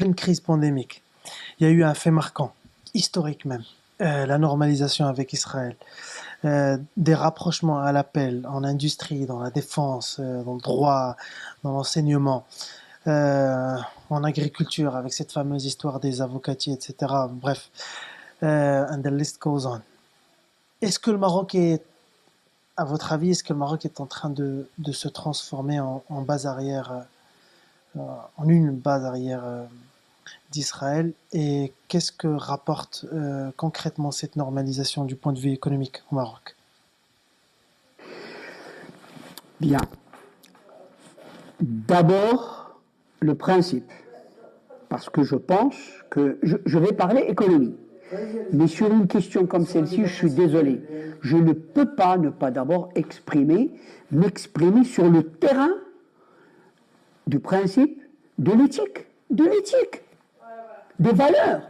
pleine crise pandémique, il y a eu un fait marquant, historique même, la normalisation avec Israël, des rapprochements à l'appel en industrie, dans la défense, dans le droit, dans l'enseignement, euh, en agriculture, avec cette fameuse histoire des avocatiers, etc. Bref, and the list goes on. Est-ce que le Maroc est, à votre avis, est-ce que le Maroc est en train de se transformer en base arrière, en une base arrière d'Israël? Et qu'est-ce que rapporte concrètement cette normalisation du point de vue économique au Maroc? Bien. D'abord, le principe. Parce que je pense que je vais parler économie. Mais sur une question comme celle-ci, je suis désolé. Je ne peux pas ne pas d'abord m'exprimer sur le terrain du principe de l'éthique, des valeurs.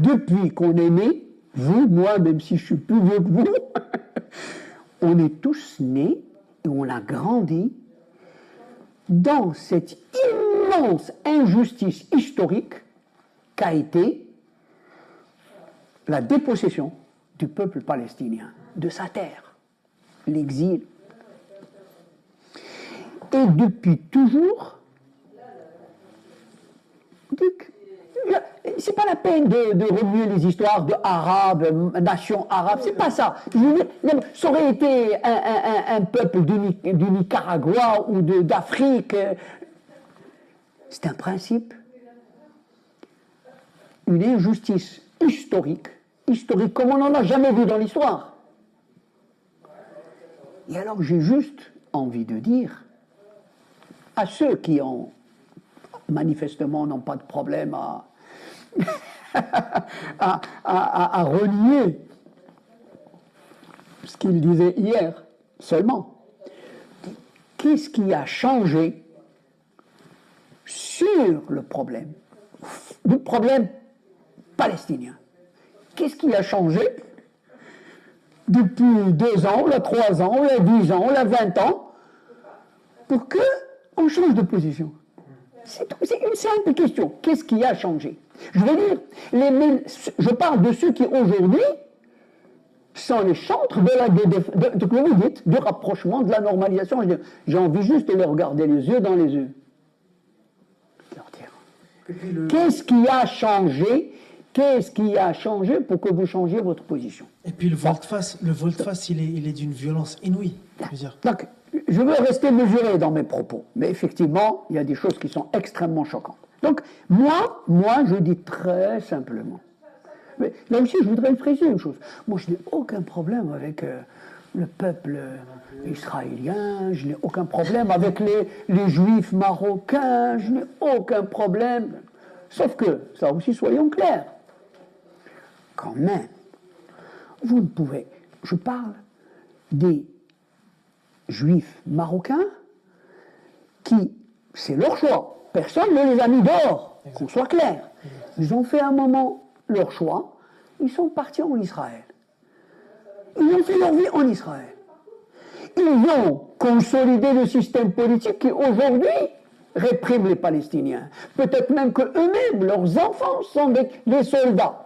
Depuis qu'on est né, vous, moi, même si je suis plus vieux que vous, on est tous nés et on a grandi dans cette immense injustice historique qu'a été la dépossession du peuple palestinien de sa terre, l'exil. Et depuis toujours, c'est pas la peine de remuer les histoires de arabes, nations arabes, c'est pas ça. Ça aurait été un peuple du Nicaragua ou d'Afrique. C'est un principe, une injustice historique comme on n'en a jamais vu dans l'histoire. Et alors j'ai juste envie de dire à ceux qui ont manifestement n'ont pas de problème à renier ce qu'il disait hier seulement. Qu'est-ce qui a changé sur le problème palestinien? Qu'est-ce qui a changé depuis 2 ans, là 3 ans, là 10 ans, là 20 ans, pour qu'on change de position? C'est une simple question. Qu'est-ce qui a changé? Je veux dire, je parle de ceux qui aujourd'hui sont les chantres de que vous dites, du rapprochement, de la normalisation. J'ai envie juste de les regarder les yeux dans les yeux. Leur dire, qu'est-ce qui a changé? Qu'est-ce qui a changé pour que vous changiez votre position? Et puis le volte-face, il est d'une violence inouïe. Je veux dire. Donc, je veux rester mesuré dans mes propos, mais effectivement, il y a des choses qui sont extrêmement choquantes. Donc, moi, je dis très simplement. Mais là aussi, je voudrais préciser une chose. Moi, je n'ai aucun problème avec le peuple israélien, je n'ai aucun problème avec les juifs marocains, je n'ai aucun problème. Sauf que, ça aussi, soyons clairs. Quand même, vous ne pouvez. Je parle des juifs marocains qui, c'est leur choix. Personne ne les a mis dehors, qu'on soit clair. Ils ont fait un moment leur choix, ils sont partis en Israël. Ils ont fait leur vie en Israël. Ils ont consolidé le système politique qui aujourd'hui réprime les Palestiniens. Peut-être même qu'eux-mêmes, leurs enfants, sont des soldats.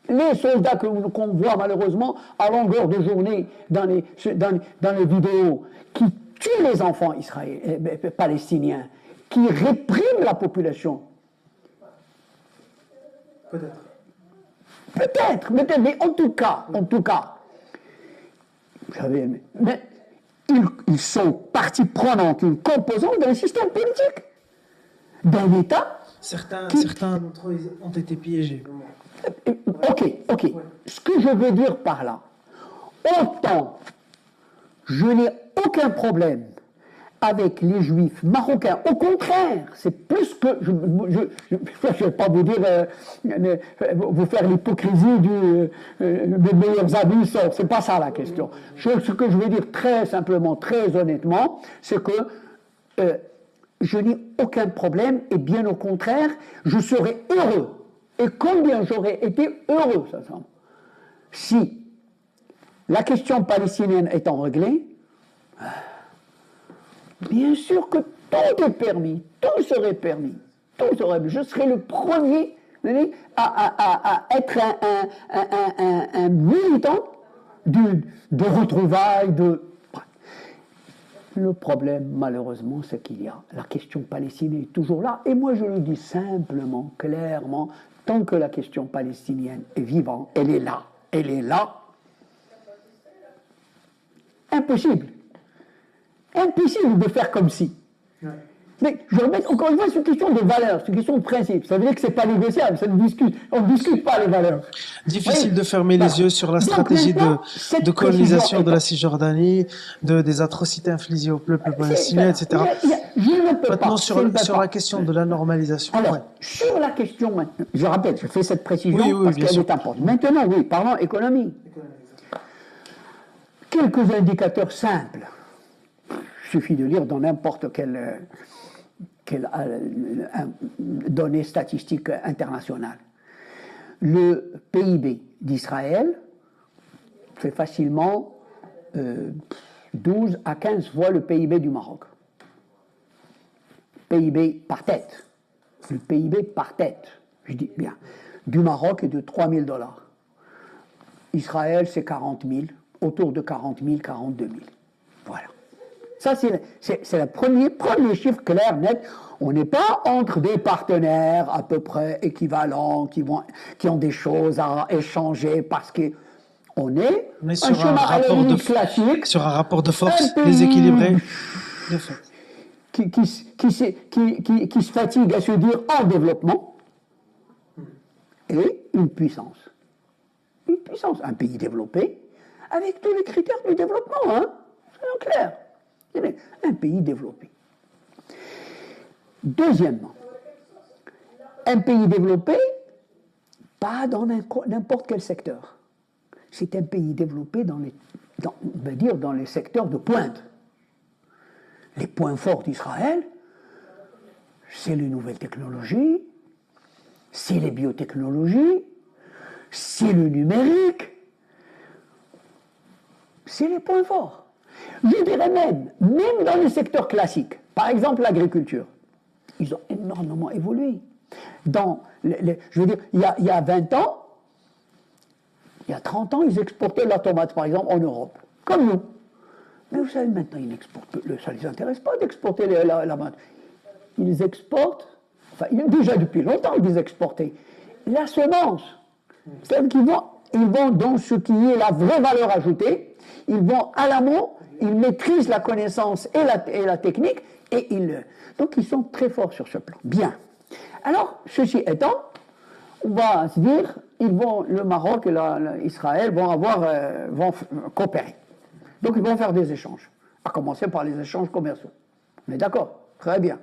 Les soldats qu'on voit malheureusement à longueur de journée dans les vidéos, qui tuent les enfants palestiniens, qui répriment la population. Peut-être, mais en tout cas, vous savez, mais ils sont partie prenante, une composante d'un système politique, d'un État. Certains d'entre eux ont été piégés. Ok. Ouais. Ce que je veux dire par là, autant je n'ai aucun problème avec les juifs marocains. Au contraire, c'est plus que... Je ne vais pas vous dire, vous faire l'hypocrisie des meilleurs amis, c'est pas ça la question. Ce que je veux dire très simplement, très honnêtement, c'est que je n'ai aucun problème, et bien au contraire, je serais heureux. Et combien j'aurais été heureux, ça semble, si la question palestinienne étant réglée, bien sûr que tout est permis, tout serait permis, tout serait. Je serais le premier à être un militant de retrouvailles, de. Le problème, malheureusement, c'est qu'il y a la question palestinienne est toujours là. Et moi, je le dis simplement, clairement, tant que la question palestinienne est vivante, elle est là. Elle est là. Impossible. Impossible de faire comme si. Mais je remets encore une fois, c'est une question de valeur, c'est une question de principe. Ça veut dire que ce n'est pas négociable, on ne discute pas les valeurs. Difficile de fermer les yeux sur la stratégie de colonisation de la Cisjordanie, des atrocités infligées au peuple palestinien, etc. Je ne peux maintenant, pas. sur la question de la normalisation. Alors, sur la question, je rappelle, je fais cette précision parce qu'elle est importante. Maintenant, oui, parlons économie. Quelques indicateurs simples. Il suffit de lire dans n'importe quelle donnée statistique internationale. Le PIB d'Israël fait facilement 12 à 15 fois le PIB du Maroc. PIB par tête. Le PIB par tête, je dis bien, du Maroc est de 3 000 $. Israël, c'est 40 000, autour de 40 000, 42 000. Voilà. Ça, c'est le premier chiffre clair, net. On n'est pas entre des partenaires à peu près équivalents, qui ont des choses à échanger, parce qu'on est sur un rapport classique, sur un rapport de force déséquilibré. De fait. Qui se fatigue à se dire en développement, et une puissance. Une puissance, un pays développé, avec tous les critères du développement, hein, soyons clairs. Un pays développé. Deuxièmement, un pays développé, pas dans n'importe quel secteur. C'est un pays développé dans les secteurs de pointe. Les points forts d'Israël, c'est les nouvelles technologies, c'est les biotechnologies, c'est le numérique, c'est les points forts. Je dirais même dans les secteurs classiques, par exemple l'agriculture, ils ont énormément évolué. Je veux dire, il y a 20 ans, il y a 30 ans, ils exportaient la tomate, par exemple, en Europe, comme nous. Mais vous savez, maintenant, ils n'exportent plus, ça ne les intéresse pas d'exporter la tomate. Ils exportent, déjà depuis longtemps, ils exportaient la semence. C'est-à-dire qu'ils vont dans ce qui est la vraie valeur ajoutée, ils vont à l'amont, ils maîtrisent la connaissance et la technique, donc ils sont très forts sur ce plan. Bien. Alors, ceci étant, on va se dire, le Maroc et Israël vont coopérer. Donc ils vont faire des échanges, à commencer par les échanges commerciaux. On est d'accord? Très bien.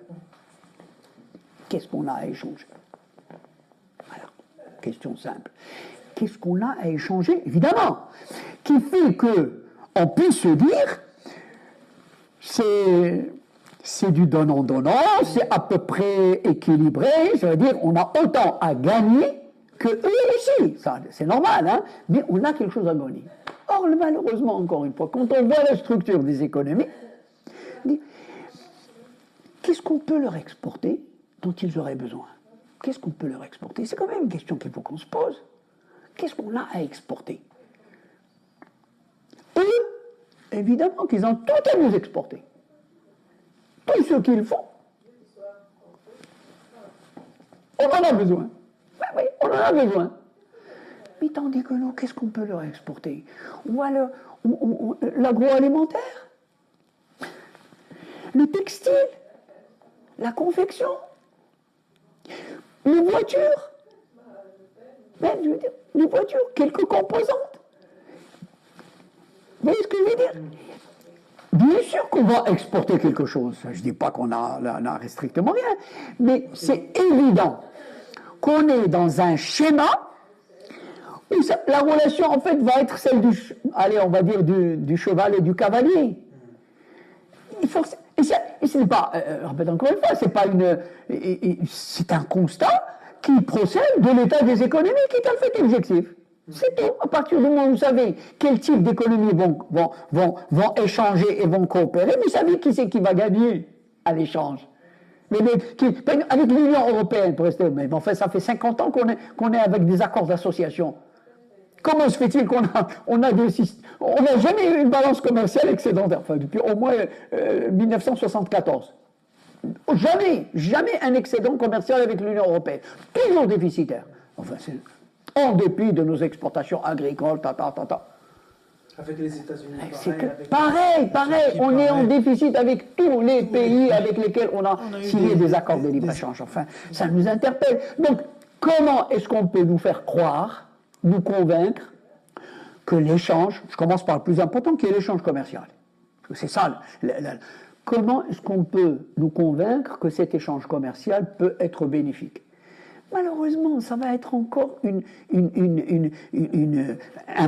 Qu'est-ce qu'on a à échanger? Voilà, question simple. Qu'est-ce qu'on a à échanger? Évidemment, qui fait qu'on puisse se dire, c'est du donnant-donnant, c'est à peu près équilibré, ça veut dire on a autant à gagner que eux aussi. Ça, c'est normal, hein, mais on a quelque chose à gagner. Or, malheureusement, encore une fois, quand on voit la structure des économies, on dit, qu'est-ce qu'on peut leur exporter dont ils auraient besoin? Qu'est-ce qu'on peut leur exporter? C'est quand même une question qu'il faut qu'on se pose. Qu'est-ce qu'on a à exporter? Eux, évidemment qu'ils ont tout à nous exporter. Tout ce qu'ils font, on en a besoin. Oui, on en a besoin. Mais tandis que nous, qu'est-ce qu'on peut leur exporter? On voit l'agroalimentaire, le textile, la confection, les voitures, même, je veux dire, les voitures, quelques composantes. Vous voyez ce que je veux dire? Bien sûr qu'on va exporter quelque chose. Je ne dis pas qu'on n'a strictement rien, mais c'est évident qu'on est dans un schéma où la relation, en fait, va être celle on va dire du cheval et du cavalier. Et ce n'est pas, répète encore une fois, c'est un constat qui procède de l'état des économies qui est en fait objectif. C'est tout. À partir du moment où vous savez quel type d'économies vont échanger et vont coopérer, vous savez qui c'est qui va gagner. à l'échange. Avec l'Union européenne, pour rester, mais enfin, ça fait 50 ans qu'on est avec des accords d'association. Comment se fait-il qu'on n'a jamais eu une balance commerciale excédentaire, enfin, depuis au moins 1974. Jamais un excédent commercial avec l'Union européenne. Toujours déficitaire. Enfin, en dépit de nos exportations agricoles, Avec les États-Unis, pareil. On est en déficit avec tous les pays avec lesquels on a signé des accords de libre-échange. Enfin, ça nous interpelle. Donc, comment est-ce qu'on peut nous faire croire, nous convaincre que l'échange, je commence par le plus important qui est l'échange commercial. C'est ça. Comment est-ce qu'on peut nous convaincre que cet échange commercial peut être bénéfique? Malheureusement, ça va être encore un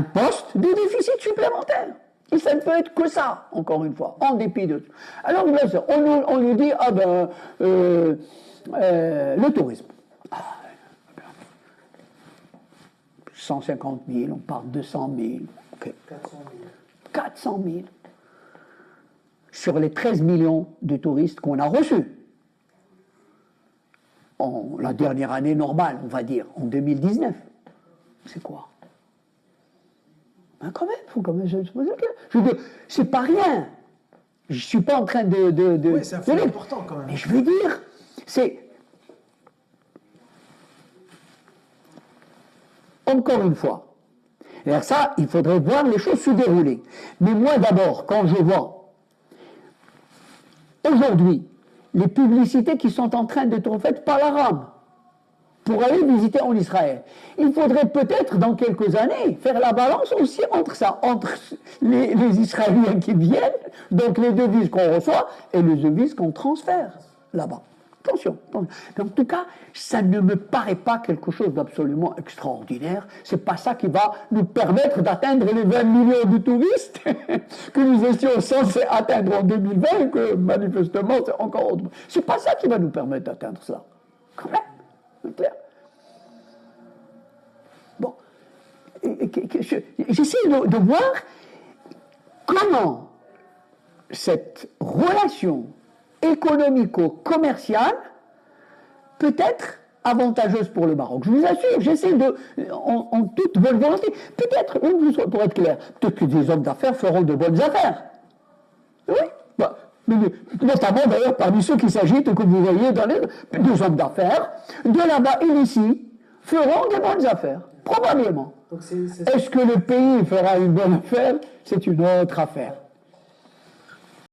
poste de déficit supplémentaire. Et ça ne peut être que ça, encore une fois, en dépit de tout. Alors, on nous dit, le tourisme. 150 000, on parle de 200 000. Okay. 400 000. Sur les 13 millions de touristes qu'on a reçus. La dernière année normale, on va dire, en 2019. C'est quoi? Ben quand même, il faut quand même se poser la question. Je veux dire, c'est pas rien. Je ne suis pas en train de oui, c'est important quand même. Mais je veux dire, c'est... Encore une fois. Et alors ça, il faudrait voir les choses se dérouler. Mais moi d'abord, quand je vois aujourd'hui les publicités qui sont en train d'être faites par l'Arabe pour aller visiter en Israël, il faudrait peut-être dans quelques années faire la balance aussi entre ça, entre les Israéliens qui viennent, donc les devises qu'on reçoit et les devises qu'on transfère là-bas. Attention. Mais en tout cas, ça ne me paraît pas quelque chose d'absolument extraordinaire. C'est pas ça qui va nous permettre d'atteindre les 20 millions de touristes que nous étions censés atteindre en 2020 et que manifestement c'est encore autre. C'est pas ça qui va nous permettre d'atteindre ça. Quand même, c'est clair. Bon, j'essaie de voir comment cette relation économico-commerciale peut être avantageuse pour le Maroc. Je vous assure, j'essaie en toute bonne volonté, peut-être, pour être clair, peut-être que des hommes d'affaires feront de bonnes affaires. Oui, notamment d'ailleurs parmi ceux qui s'agitent, que vous voyez dans des hommes d'affaires, de là-bas et d'ici, feront de bonnes affaires, probablement. Est-ce que le pays fera une bonne affaire? C'est une autre affaire.